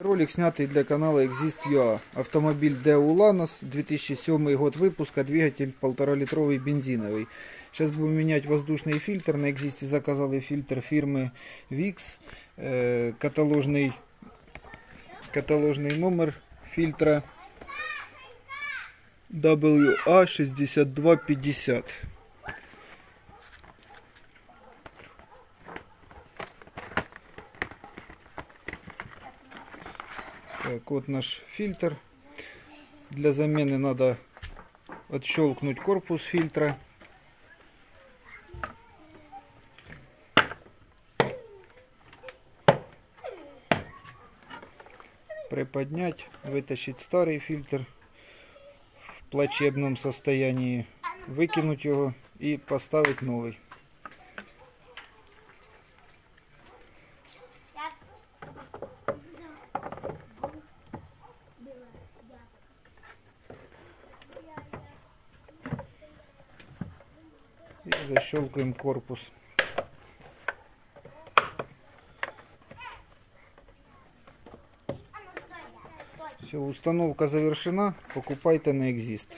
Ролик снятый для канала Exist.ua. Автомобиль Daewoo Lanos, 2007 год выпуска, двигатель 1,5-литровый бензиновый. Сейчас будем менять воздушный фильтр. На Exist заказали фильтр фирмы VIX. Каталожный номер фильтра WA6250. Так, вот наш фильтр. Для замены надо отщелкнуть корпус фильтра. Приподнять, вытащить старый фильтр в плачебном состоянии, выкинуть его и поставить новый. И защелкиваем корпус. Все, установка завершена. Покупайте на Exist.